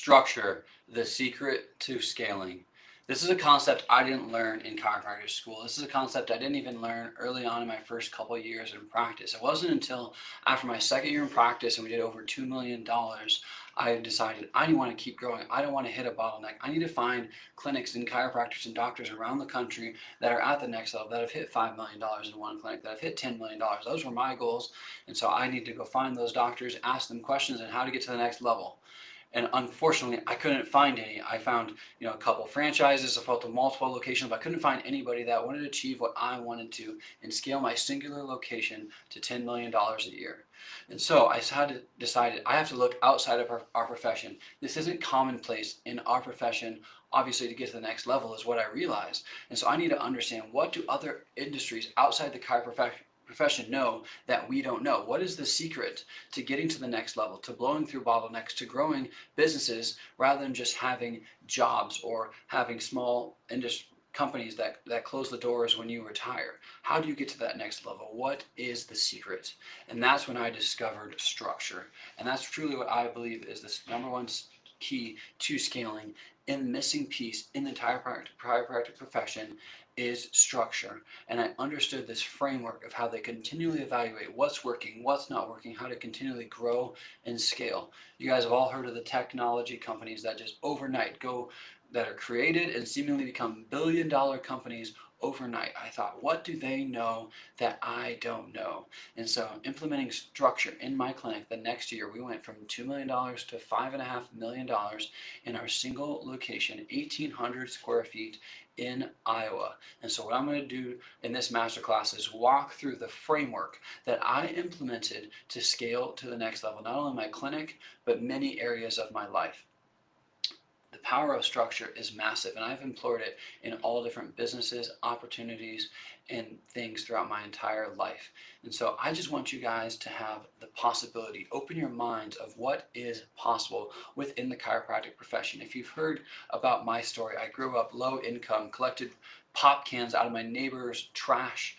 Structure, the secret to scaling. This is a concept I didn't learn in chiropractic school. This is a concept I didn't even learn early on in my first couple of years in practice. It wasn't until after my second year in practice and we did over $2 million, I decided I didn't want to keep growing. I don't want to hit a bottleneck. I need to find clinics and chiropractors and doctors around the country that are at the next level, that have hit $5 million in one clinic, that have hit $10 million. Those were my goals. And so I need to go find those doctors, ask them questions on how to get to the next level. And unfortunately, I couldn't find any. I found, a couple franchises, I found multiple locations, but I couldn't find anybody that wanted to achieve what I wanted to and scale my singular location to $10 million a year. And so I decided I have to look outside of our profession. This isn't commonplace in our profession. Obviously, to get to the next level is what I realized. And so I need to understand, what do other industries outside the profession know that we don't know? What is the secret to getting to the next level, to blowing through bottlenecks, to growing businesses rather than just having jobs or having small companies that close the doors when you retire? How do you get to that next level? What is the secret? And that's when I discovered structure. And that's truly what I believe is the number one key to scaling. And the missing piece in the entire chiropractic profession is structure. And I understood this framework of how they continually evaluate what's working, what's not working, how to continually grow and scale. You guys have all heard of the technology companies that just overnight that are created and seemingly become billion-dollar companies overnight. I thought, what do they know that I don't know? And so implementing structure in my clinic, the next year we went from $2 million to $5.5 million in our single location, 1,800 square feet in Iowa. And so what I'm going to do in this masterclass is walk through the framework that I implemented to scale to the next level, not only my clinic, but many areas of my life. The power of structure is massive, and I've employed it in all different businesses, opportunities, and things throughout my entire life. And so I just want you guys to have the possibility, open your minds of what is possible within the chiropractic profession. If you've heard about my story, I grew up low income, collected pop cans out of my neighbor's trash.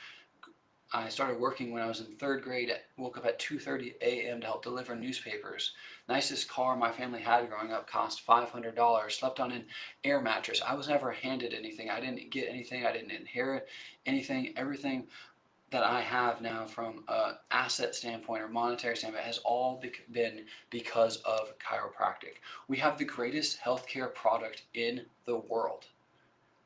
I started working when I was in third grade. Woke up at 2:30 a.m. to help deliver newspapers. Nicest car my family had growing up cost $500. Slept on an air mattress. I was never handed anything. I didn't get anything. I didn't inherit anything. Everything that I have now from an asset standpoint or monetary standpoint has all been because of chiropractic. We have the greatest healthcare product in the world.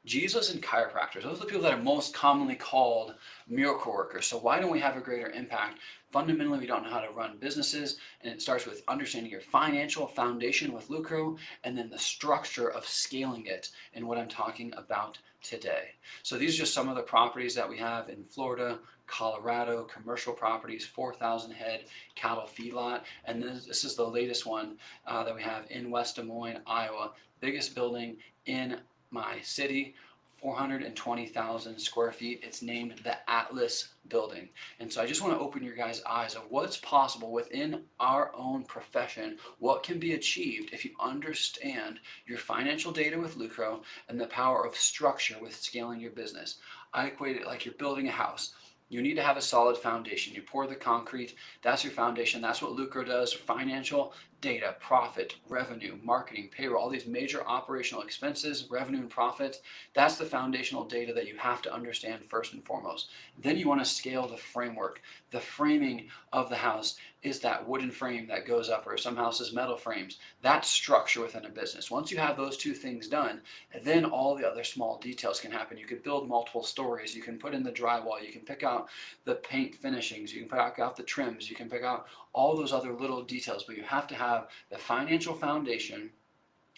Jesus and chiropractors, those are the people that are most commonly called miracle workers. So why don't we have a greater impact? Fundamentally, we don't know how to run businesses, and it starts with understanding your financial foundation with Lucro, and then the structure of scaling it, and what I'm talking about today. So these are just some of the properties that we have in Florida, Colorado, commercial properties, 4,000 head cattle feedlot, and this is the latest one that we have in West Des Moines, Iowa. Biggest building in my city, 420,000 square feet. It's named the Atlas Building. And so I just want to open your guys' eyes of what's possible within our own profession, what can be achieved if you understand your financial data with Lucro and the power of structure with scaling your business. I equate it like you're building a house. You need to have a solid foundation. You pour the concrete, that's your foundation. That's what Lucro does. Financial data, profit, revenue, marketing, payroll, all these major operational expenses, revenue and profits. That's the foundational data that you have to understand first and foremost. Then you want to scale the framework. The framing of the house is that wooden frame that goes up, or some houses metal frames. That's structure within a business. Once you have those two things done, then all the other small details can happen. You could build multiple stories. You can put in the drywall. You can pick out the paint finishings. You can pick out the trims. You can pick out all those other little details, but you have to have the financial foundation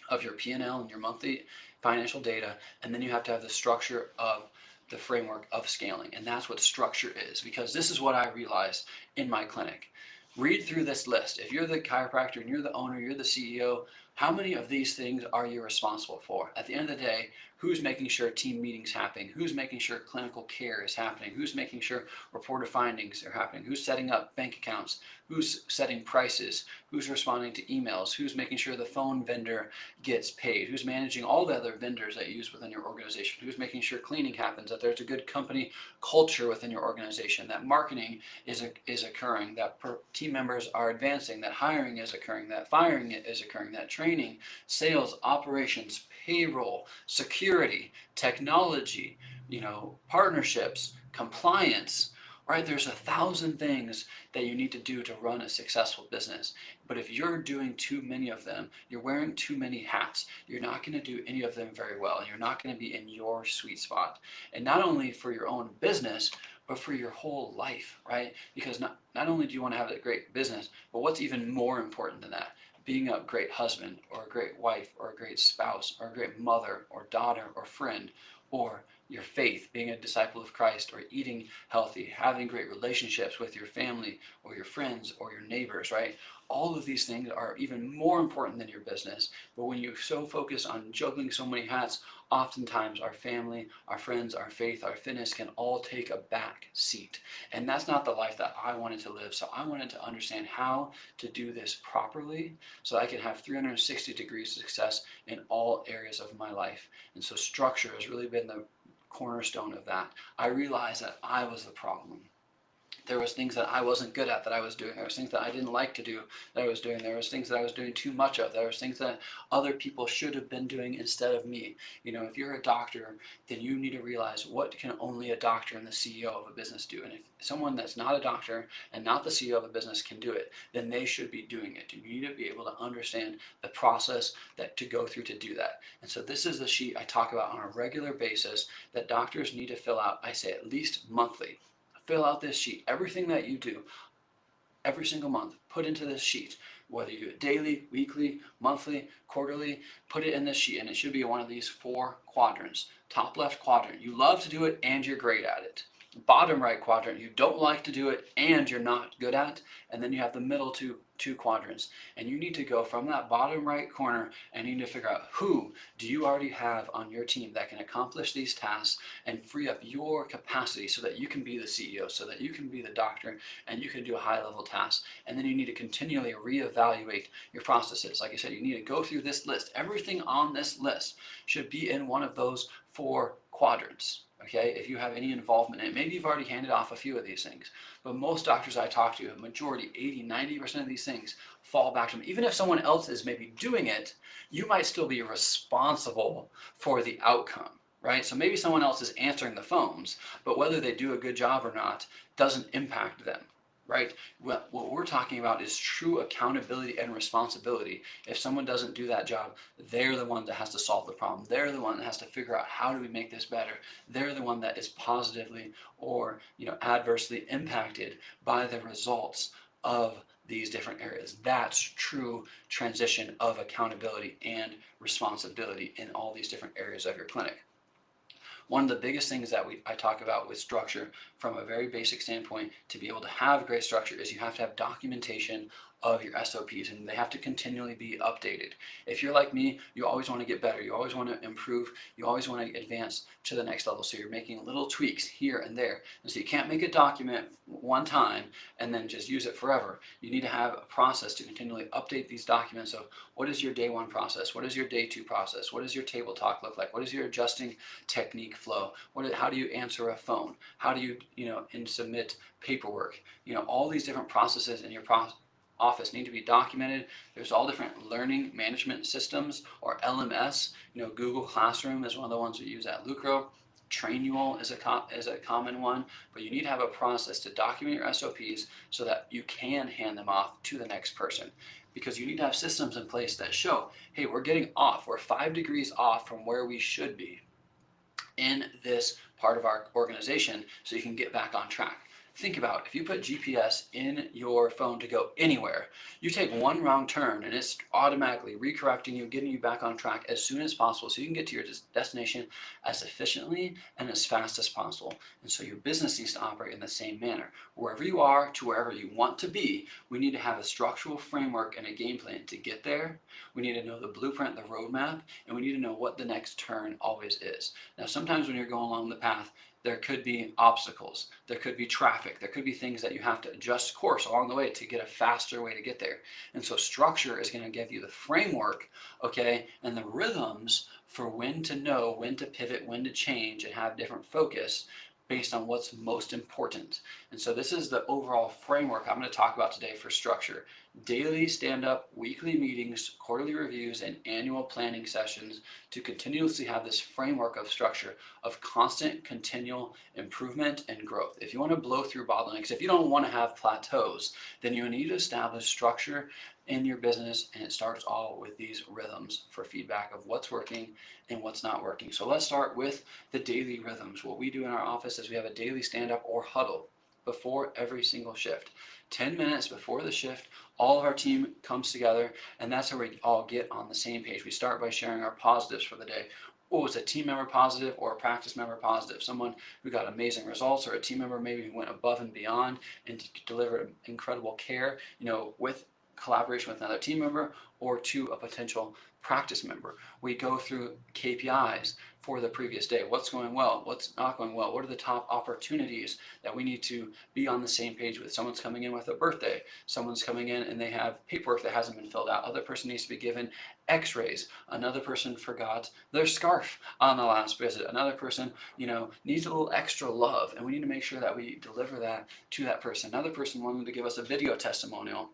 of your P&L and your monthly financial data, and then you have to have the structure of the framework of scaling. And that's what structure is, because this is what I realized in my clinic. Read through this list. If you're the chiropractor and you're the owner, you're the CEO, how many of these things are you responsible for? At the end of the day, who's making sure team meetings happening? Who's making sure clinical care is happening? Who's making sure reported findings are happening? Who's setting up bank accounts? who's setting prices, who's responding to emails, who's making sure the phone vendor gets paid, who's managing all the other vendors that you use within your organization, who's making sure cleaning happens, that there's a good company culture within your organization, that marketing is occurring, that team members are advancing, that hiring is occurring, that firing is occurring, that training, sales, operations, payroll, security, technology, partnerships, compliance, right? There's 1,000 things that you need to do to run a successful business. But if you're doing too many of them, you're wearing too many hats, you're not going to do any of them very well. You're not going to be in your sweet spot. And not only for your own business, but for your whole life, right? Because not only do you want to have a great business, but what's even more important than that? Being a great husband or a great wife or a great spouse or a great mother or daughter or friend, or your faith, being a disciple of Christ, or eating healthy, having great relationships with your family or your friends or your neighbors, right? All of these things are even more important than your business. But when you so focus on juggling so many hats, oftentimes our family, our friends, our faith, our fitness can all take a back seat. And that's not the life that I wanted to live. So I wanted to understand how to do this properly so I can have 360 degrees success in all areas of my life. And so structure has really been the cornerstone of that. I realized that I was the problem. There was things that I wasn't good at that I was doing. There was things that I didn't like to do that I was doing. There was things that I was doing too much of. There was things that other people should have been doing instead of me. If you're a doctor, then you need to realize what can only a doctor and the CEO of a business do. And if someone that's not a doctor and not the CEO of a business can do it, then they should be doing it. You need to be able to understand the process that to go through to do that. And so this is the sheet I talk about on a regular basis that doctors need to fill out, I say at least monthly. Fill out this sheet. Everything that you do every single month, put into this sheet. Whether you do it daily, weekly, monthly, quarterly, put it in this sheet. And it should be one of these 4 quadrants. Top left quadrant, you love to do it and you're great at it. Bottom right quadrant, you don't like to do it and you're not good at. And then you have the middle two quadrants. And you need to go from that bottom right corner and you need to figure out who do you already have on your team that can accomplish these tasks and free up your capacity so that you can be the CEO, so that you can be the doctor and you can do a high level task. And then you need to continually reevaluate your processes. Like I said, you need to go through this list. Everything on this list should be in one of those 4 quadrants. Okay, if you have any involvement in it, maybe you've already handed off a few of these things, but most doctors I talk to, a majority, 80-90% of these things fall back to them. Even if someone else is maybe doing it, you might still be responsible for the outcome, right? So maybe someone else is answering the phones, but whether they do a good job or not doesn't impact them. Right? What we're talking about is true accountability and responsibility. If someone doesn't do that job, they're the one that has to solve the problem. They're the one that has to figure out how do we make this better. They're the one that is positively or adversely impacted by the results of these different areas. That's true transition of accountability and responsibility in all these different areas of your clinic. One of the biggest things that I talk about with structure from a very basic standpoint to be able to have great structure is you have to have documentation of your SOPs and they have to continually be updated. If you're like me, you always want to get better, you always want to improve, you always want to advance to the next level. So you're making little tweaks here and there. And so you can't make a document one time and then just use it forever. You need to have a process to continually update these documents of what is your day 1 process, what is your day 2 process, what does your table talk look like, what is your adjusting technique flow, how do you answer a phone, how do you submit paperwork, all these different processes in your office need to be documented. There's all different learning management systems or LMS. Google Classroom is one of the ones we use at Lucro. Trainual is a common one, but you need to have a process to document your SOPs so that you can hand them off to the next person. Because you need to have systems in place that show, hey, we're getting off, we're 5 degrees off from where we should be in this part of our organization so you can get back on track. Think about if you put GPS in your phone to go anywhere, you take one wrong turn and it's automatically recorrecting you, getting you back on track as soon as possible so you can get to your destination as efficiently and as fast as possible. And so your business needs to operate in the same manner. Wherever you are to wherever you want to be, we need to have a structural framework and a game plan to get there We need to know the blueprint, the roadmap, and we need to know what the next turn always is. Now, sometimes when you're going along the path, there could be obstacles, there could be traffic, there could be things that you have to adjust course along the way to get a faster way to get there. And so structure is going to give you the framework, okay, and the rhythms for when to know, when to pivot, when to change, and have different focus based on what's most important. And so this is the overall framework I'm going to talk about today for structure. Daily stand-up, weekly meetings, quarterly reviews, and annual planning sessions to continuously have this framework of structure of constant, continual improvement and growth. If you want to blow through bottlenecks, if you don't want to have plateaus, then you need to establish structure in your business, and it starts all with these rhythms for feedback of what's working and what's not working. So let's start with the daily rhythms. What we do in our office is we have a daily stand-up or huddle before every single shift. 10 minutes before the shift, all of our team comes together, and that's how we all get on the same page. We start by sharing our positives for the day. Oh, it's a team member positive or a practice member positive, someone who got amazing results, or a team member maybe who went above and beyond and delivered incredible care, with collaboration with another team member or to a potential practice member. We go through KPIs for the previous day. What's going well? What's not going well? What are the top opportunities that we need to be on the same page with? Someone's coming in with a birthday. Someone's coming in and they have paperwork that hasn't been filled out. Other person needs to be given x-rays. Another person forgot their scarf on the last visit. Another person, needs a little extra love, and we need to make sure that we deliver that to that person. Another person wanted to give us a video testimonial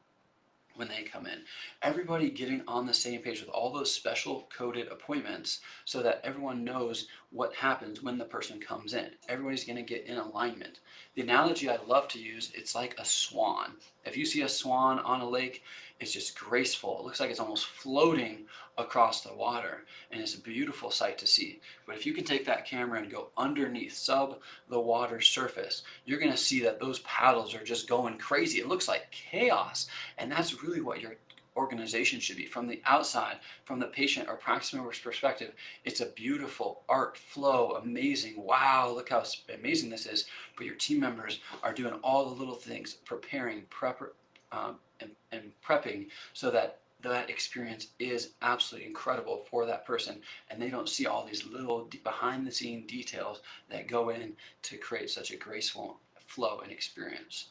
when they come in. Everybody getting on the same page with all those special coded appointments so that everyone knows what happens when the person comes in. Everybody's going to get in alignment. The analogy I love to use, it's like a swan. If you see a swan on a lake, it's just graceful. It looks like it's almost floating across the water, and it's a beautiful sight to see. But if you can take that camera and go underneath, sub the water surface, you're going to see that those paddles are just going crazy. It looks like chaos, and that's really what your organization should be. From the outside, from the patient or practice member's perspective, it's a beautiful art flow, amazing. Wow, look how amazing this is. But your team members are doing all the little things, preparing, and prepping so that that experience is absolutely incredible for that person, and they don't see all these little behind the scene details that go in to create such a graceful flow and experience.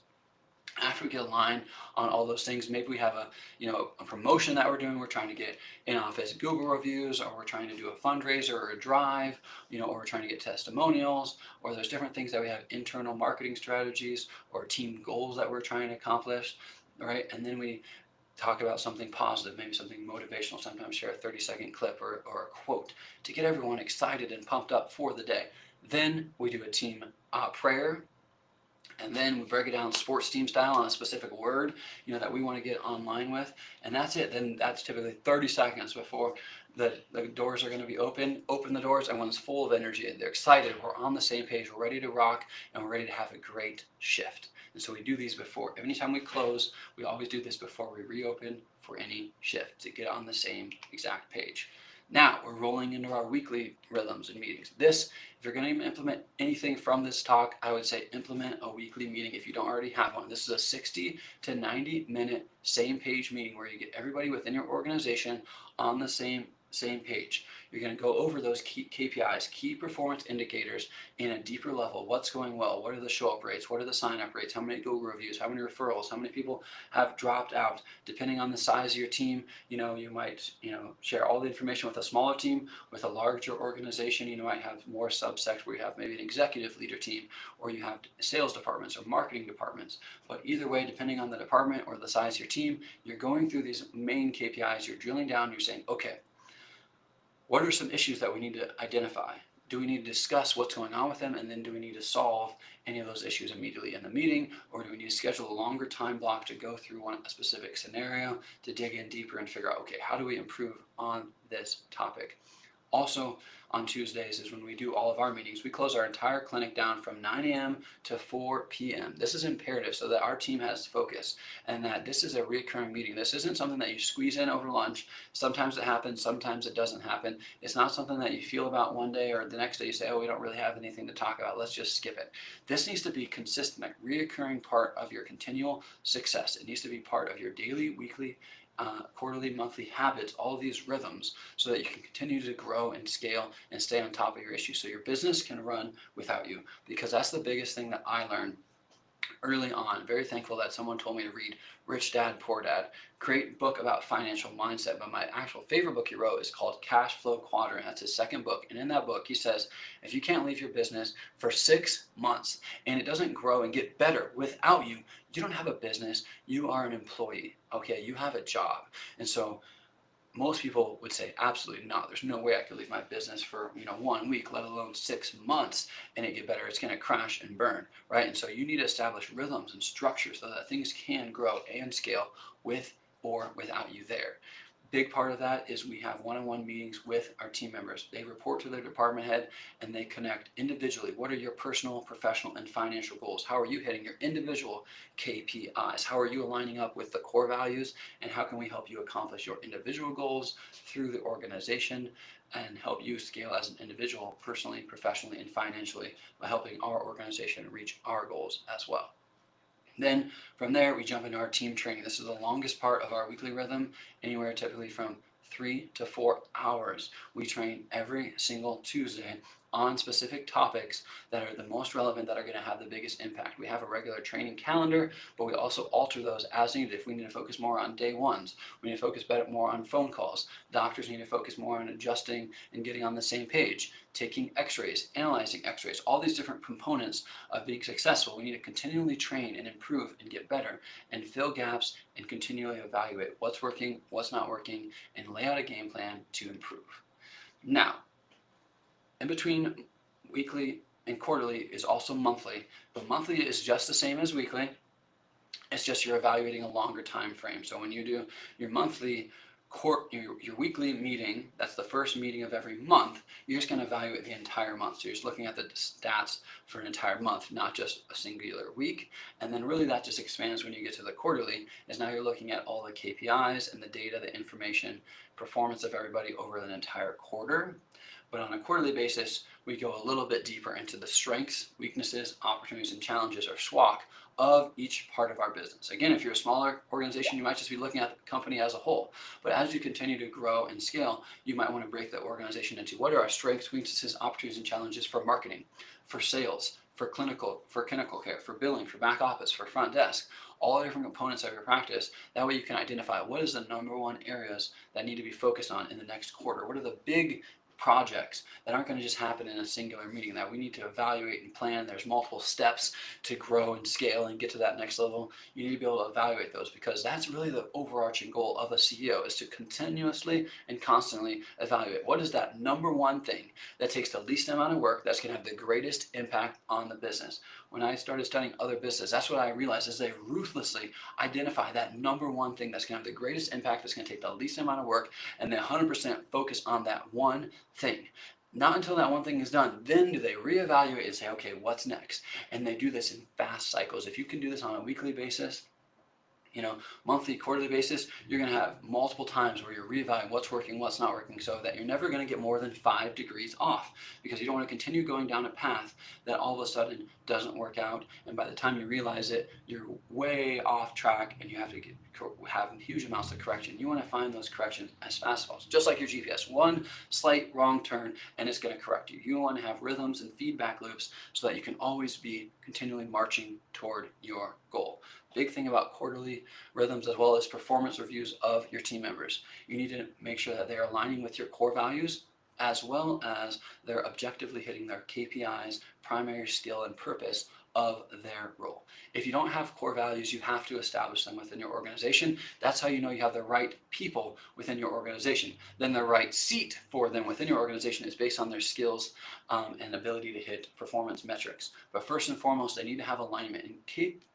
After we get aligned on all those things, maybe we have a promotion that we're doing. We're trying to get in-office Google reviews, or we're trying to do a fundraiser or a drive, or we're trying to get testimonials, or there's different things that we have, internal marketing strategies or team goals that we're trying to accomplish, right? And then we talk about something positive, maybe something motivational, sometimes share a 30-second clip or a quote to get everyone excited and pumped up for the day. Then we do a team prayer, and then we break it down sports team style on a specific word, that we want to get online with, and that's it. Then that's typically 30 seconds before the doors are going to be open the doors. Everyone's full of energy, they're excited, we're on the same page, we're ready to rock, and we're ready to have a great shift. And so we do these before. Anytime we close, we always do this before we reopen for any shift to get on the same exact page. Now we're rolling into our weekly rhythms and meetings. If you're going to implement anything from this talk, I would say implement a weekly meeting if you don't already have one. This is a 60 to 90 minute same page meeting where you get everybody within your organization on the same page. You're going to go over those key KPIs, key performance indicators, in a deeper level. What's going well? What are the show-up rates? What are the sign-up rates? How many Google reviews? How many referrals? How many people have dropped out? Depending on the size of your team, you might share all the information with a smaller team. With a larger organization, you might have more subsects where you have maybe an executive leader team, or you have sales departments or marketing departments. But either way, depending on the department or the size of your team, you're going through these main KPIs. You're drilling down. You're saying, okay, what are some issues that we need to identify? Do we need to discuss what's going on with them, and then do we need to solve any of those issues immediately in the meeting, or do we need to schedule a longer time block to go through a specific scenario to dig in deeper and figure out, okay, how do we improve on this topic? Also, on Tuesdays is when we do all of our meetings. We close our entire clinic down from 9 a.m. to 4 p.m. This is imperative so that our team has focus, and that this is a recurring meeting. This isn't something that you squeeze in over lunch. Sometimes it happens, sometimes it doesn't happen. It's not something that you feel about one day, or the next day you say, oh, we don't really have anything to talk about, let's just skip it. This needs to be consistent, a recurring part of your continual success. It needs to be part of your daily, weekly, quarterly, monthly habits, all of these rhythms, so that you can continue to grow and scale and stay on top of your issues so your business can run without you. Because that's the biggest thing that I learned early on. Very thankful that someone told me to read Rich Dad, Poor Dad. Great book about financial mindset, but my actual favorite book he wrote is called Cash Flow Quadrant. That's his second book. And in that book, he says, if you can't leave your business for 6 months and it doesn't grow and get better without you, you don't have a business. You are an employee. Okay, you have a job. And so most people would say absolutely not. There's no way I could leave my business for 1 week, let alone 6 months, and it get better. It's going to crash and burn, right? And so you need to establish rhythms and structures so that things can grow and scale with or without you there. Big part of that is we have one-on-one meetings with our team members. They report to their department head and they connect individually. What are your personal, professional, and financial goals? How are you hitting your individual KPIs? How are you aligning up with the core values? And how can we help you accomplish your individual goals through the organization and help you scale as an individual, personally, professionally, and financially by helping our organization reach our goals as well. Then from there, we jump into our team training. This is the longest part of our weekly rhythm, anywhere typically from 3 to 4 hours. We train every single Tuesday on specific topics that are the most relevant, that are going to have the biggest impact. We have a regular training calendar, but we also alter those as needed. If we need to focus more on day ones, we need to focus better more on phone calls. Doctors need to focus more on adjusting and getting on the same page, taking x-rays, analyzing x-rays, all these different components of being successful. We need to continually train and improve and get better and fill gaps and continually evaluate what's working, what's not working, and lay out a game plan to improve. Now, in between weekly and quarterly is also monthly, but monthly is just the same as weekly. It's just you're evaluating a longer time frame. So when you do your monthly your weekly meeting, that's the first meeting of every month, you're just going to evaluate the entire month. So you're just looking at the stats for an entire month, not just a singular week. And then really that just expands when you get to the quarterly, is now you're looking at all the KPIs and the data, the information, performance of everybody over an entire quarter. But on a quarterly basis, we go a little bit deeper into the strengths, weaknesses, opportunities, and challenges, or SWOT, of each part of our business. Again, if you're a smaller organization, you might just be looking at the company as a whole. But as you continue to grow and scale, you might want to break the organization into what are our strengths, weaknesses, opportunities, and challenges for marketing, for sales, for clinical care, for billing, for back office, for front desk, all the different components of your practice. That way you can identify what is the number one areas that need to be focused on in the next quarter. What are the big projects that aren't going to just happen in a singular meeting that we need to evaluate and plan. There's multiple steps to grow and scale and get to that next level. You need to be able to evaluate those, because that's really the overarching goal of a CEO, is to continuously and constantly evaluate what is that number one thing that takes the least amount of work that's going to have the greatest impact on the business. When I started studying other business, that's what I realized, is they ruthlessly identify that number one thing that's going to have the greatest impact, that's going to take the least amount of work, and they 100% focus on that one thing. Not until that one thing is done, then do they reevaluate and say, okay, what's next? And they do this in fast cycles. If you can do this on a weekly basis, monthly, quarterly basis, you're going to have multiple times where you're reevaluating what's working, what's not working, so that you're never going to get more than 5 degrees off, because you don't want to continue going down a path that all of a sudden doesn't work out, and by the time you realize it, you're way off track and you have to have huge amounts of correction. You want to find those corrections as fast as possible, just like your GPS. One slight wrong turn and it's going to correct you. You want to have rhythms and feedback loops so that you can always be continually marching toward your goal. Big thing about quarterly rhythms, as well as performance reviews of your team members. You need to make sure that they're aligning with your core values, as well as they're objectively hitting their KPIs, primary skill, and purpose of their role. If you don't have core values, you have to establish them within your organization. That's how you know you have the right people within your organization. Then the right seat for them within your organization is based on their skills and ability to hit performance metrics. But first and foremost, they need to have alignment.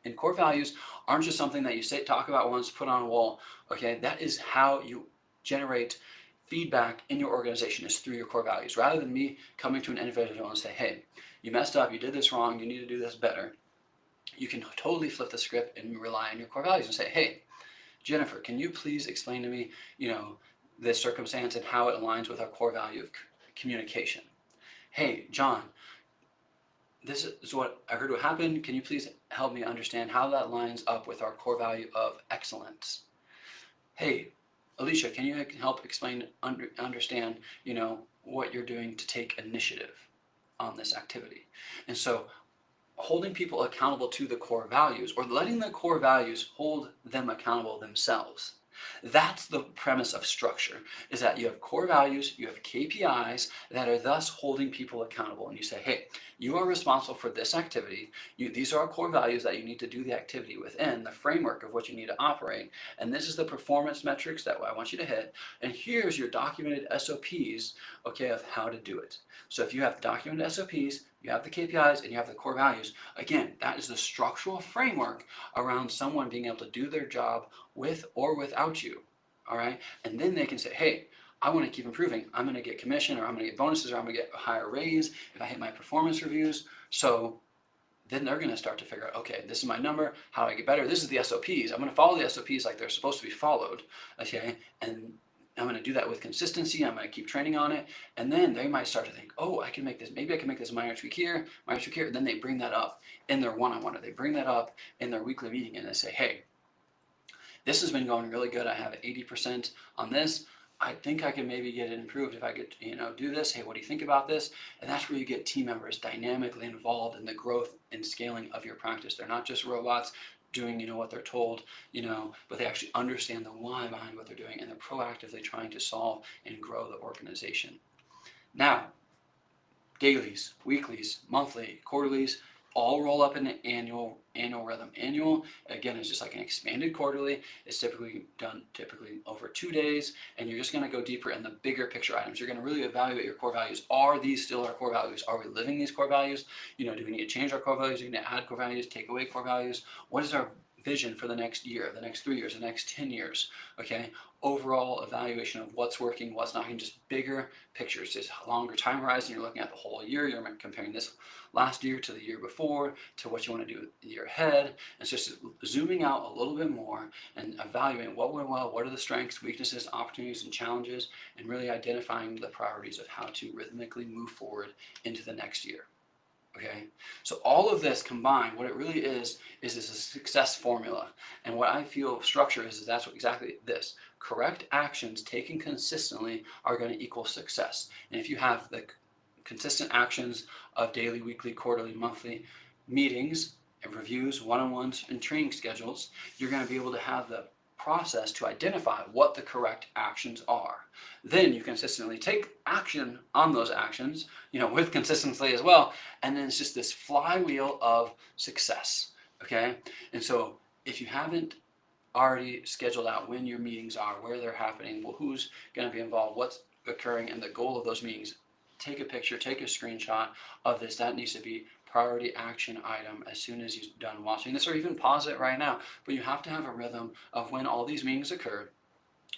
And core values aren't just something that you talk about once, put on a wall. Okay, that is how you generate feedback in your organization, is through your core values. Rather than me coming to an individual and say, hey, you messed up, you did this wrong, you need to do this better, you can totally flip the script and rely on your core values and say, hey, Jennifer, can you please explain to me, this circumstance and how it aligns with our core value of communication? Hey, John, this is what I heard what happened. Can you please help me understand how that lines up with our core value of excellence? hey, Alicia, can you help explain, understand, what you're doing to take initiative on this activity? And so holding people accountable to the core values, or letting the core values hold them accountable themselves. That's the premise of structure, is that you have core values, you have KPIs that are thus holding people accountable. And you say, hey, you are responsible for this activity. These are our core values that you need to do the activity within, the framework of what you need to operate. And this is the performance metrics that I want you to hit. And here's your documented SOPs, okay, of how to do it. So if you have documented SOPs, you have the KPIs, and you have the core values, again, that is the structural framework around someone being able to do their job with or without you, all right? And then they can say, hey, I want to keep improving. I'm going to get commission, or I'm going to get bonuses, or I'm going to get a higher raise if I hit my performance reviews. So then they're going to start to figure out, okay, this is my number, how do I get better? This is the SOPs. I'm going to follow the SOPs like they're supposed to be followed, okay? And I'm going to do that with consistency. I'm going to keep training on it. And then they might start to think, oh, I can make this, maybe I can make this minor tweak here, minor tweak here. And then they bring that up in their one-on-one, or they bring that up in their weekly meeting, and they say, hey, this has been going really good. I have 80% on this. I think I can maybe get it improved if I could, do this. Hey, what do you think about this? And that's where you get team members dynamically involved in the growth and scaling of your practice. They're not just robots doing, what they're told, but they actually understand the why behind what they're doing, and they're proactively trying to solve and grow the organization. Now, dailies, weeklies, monthly, quarterlies, all roll up in an annual rhythm. Annual, again, is just like an expanded quarterly. It's typically done over 2 days, and you're just going to go deeper in the bigger picture items. You're going to really evaluate your core values. Are these still our core values? Are we living these core values? Do we need to change our core values? Do we need to add core values, take away core values? What is our vision for the next year, the next 3 years, the next 10 years, okay? Overall evaluation of what's working, what's not, and just bigger pictures, just longer time horizon. You're looking at the whole year. You're comparing this last year to the year before, to what you want to do the year ahead. It's just zooming out a little bit more and evaluating what went well, what are the strengths, weaknesses, opportunities, and challenges, and really identifying the priorities of how to rhythmically move forward into the next year. Okay, so all of this combined, what it really is a success formula. And what I feel structure is that's exactly this. Correct actions taken consistently are going to equal success. And if you have the consistent actions of daily, weekly, quarterly, monthly meetings and reviews, one-on-ones, and training schedules, you're going to be able to have the process to identify what the correct actions are. Then you consistently take action on those actions, with consistency as well, and then it's just this flywheel of success, okay? And so if you haven't already scheduled out when your meetings are, where they're happening, who's going to be involved, what's occurring, and the goal of those meetings, take a picture, take a screenshot of this. That needs to be priority action item as soon as you're done watching this, or even pause it right now. But you have to have a rhythm of when all these meetings occur,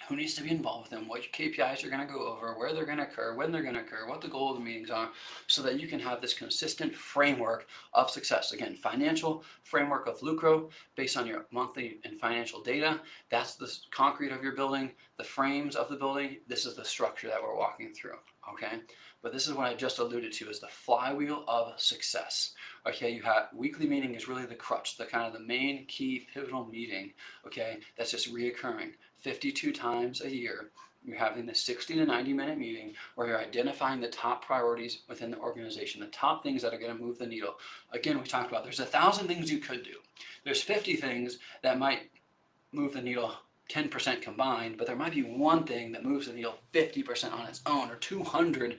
who needs to be involved with them, what KPIs you're going to go over, where they're going to occur, when they're going to occur, what the goal of the meetings are, so that you can have this consistent framework of success. Again, financial framework of Lucro based on your monthly and financial data. That's the concrete of your building, the frames of the building. This is the structure that we're walking through, okay? But this is what I just alluded to, is the flywheel of success. Okay, you have weekly meeting is really the crutch, the kind of the main key pivotal meeting, okay, that's just reoccurring 52 times a year. You're having the 60 to 90 minute meeting where you're identifying the top priorities within the organization, the top things that are going to move the needle. Again, we talked about there's 1,000 things you could do. There's 50 things that might move the needle 10% combined, but there might be one thing that moves the needle 50% on its own, or 200%.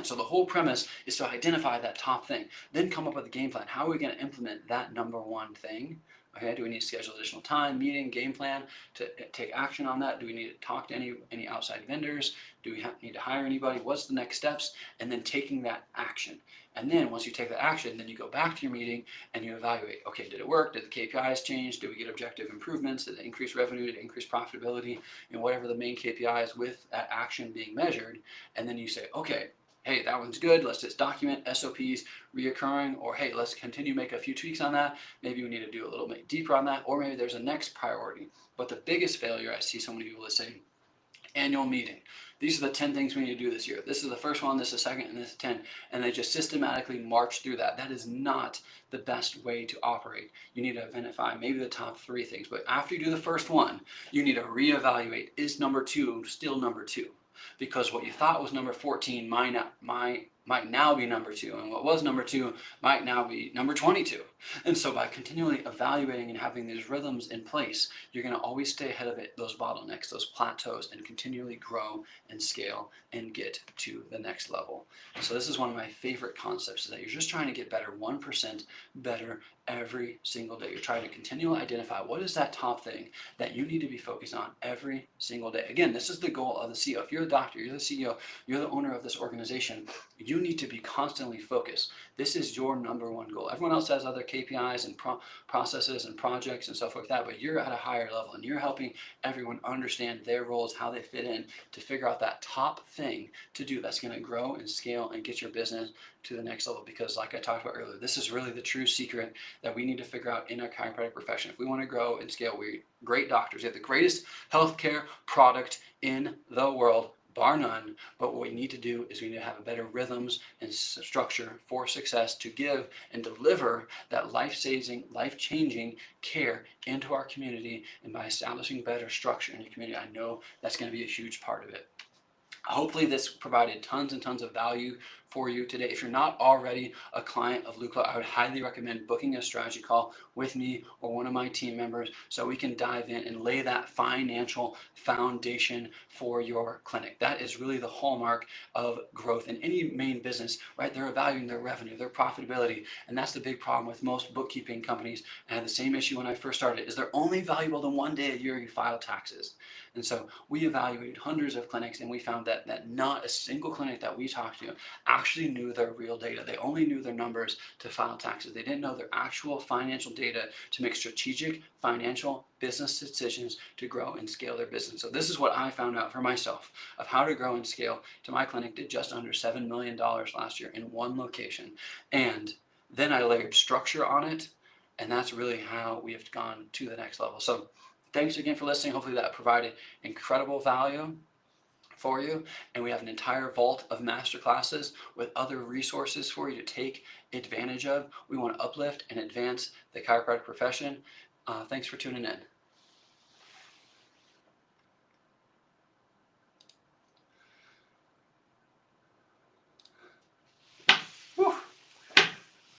So the whole premise is to identify that top thing, then come up with a game plan. How are we going to implement that number one thing? Okay, do we need to schedule additional time, meeting, game plan to take action on that? Do we need to talk to any outside vendors? Do we need to hire anybody? What's the next steps? And then taking that action. And then once you take that action, then you go back to your meeting and you evaluate, okay, did it work? Did the KPIs change? Did we get objective improvements? Did it increase revenue? Did it increase profitability? Whatever the main KPIs with that action being measured. And then you say, okay, hey, that one's good. Let's just document SOPs reoccurring, or hey, let's continue make a few tweaks on that. Maybe we need to do a little bit deeper on that, or maybe there's a next priority. But the biggest failure I see so many people is saying, annual meeting. these are the 10 things we need to do this year. This is the first one, this is the second, and this is 10. And they just systematically march through that. That is not the best way to operate. You need to identify maybe the top 3 things. But after you do the first one, you need to reevaluate. Is number 2 still number 2? Because what you thought was number 14 might now be number 2, and what was number 2 might now be number 22. And so by continually evaluating and having these rhythms in place, you're going to always stay ahead of it, those bottlenecks, those plateaus, and continually grow and scale and get to the next level. So this is one of my favorite concepts, is that you're just trying to get better, 1% better every single day. You're trying to continually identify what is that top thing that you need to be focused on every single day. Again, this is the goal of the CEO. If you're a doctor, you're the CEO, you're the owner of this organization, you need to be constantly focused. This is your number one goal. Everyone else has other KPIs and processes and projects and stuff like that, but you're at a higher level and you're helping everyone understand their roles, how they fit in, to figure out that top thing to do that's going to grow and scale and get your business to the next level. Because like I talked about earlier, this is really the true secret that we need to figure out in our chiropractic profession. If we want to grow and scale, we're great doctors. We have the greatest healthcare product in the world, bar none. But what we need to do is we need to have better rhythms and structure for success to give and deliver that life-saving, life-changing care into our community. And by establishing better structure in your community, I know that's going to be a huge part of it. Hopefully this provided tons and tons of value for you today. If you're not already a client of Lukla, I would highly recommend booking a strategy call with me or one of my team members so we can dive in and lay that financial foundation for your clinic. That is really the hallmark of growth in any main business, right? They're evaluating their revenue, their profitability, and that's the big problem with most bookkeeping companies. I had the same issue when I first started, is they're only valuable the one day a year you file taxes. And so we evaluated hundreds of clinics and we found that not a single clinic that we talked to actually knew their real data. They only knew their numbers to file taxes. They didn't know their actual financial data to make strategic financial business decisions to grow and scale their business. So this is what I found out for myself of how to grow and scale. To my clinic did just under $7 million last year in one location. And then I layered structure on it. And that's really how we have gone to the next level. So thanks again for listening. Hopefully that provided incredible value for you. And we have an entire vault of masterclasses with other resources for you to take advantage of. We want to uplift and advance the chiropractic profession. Thanks for tuning in.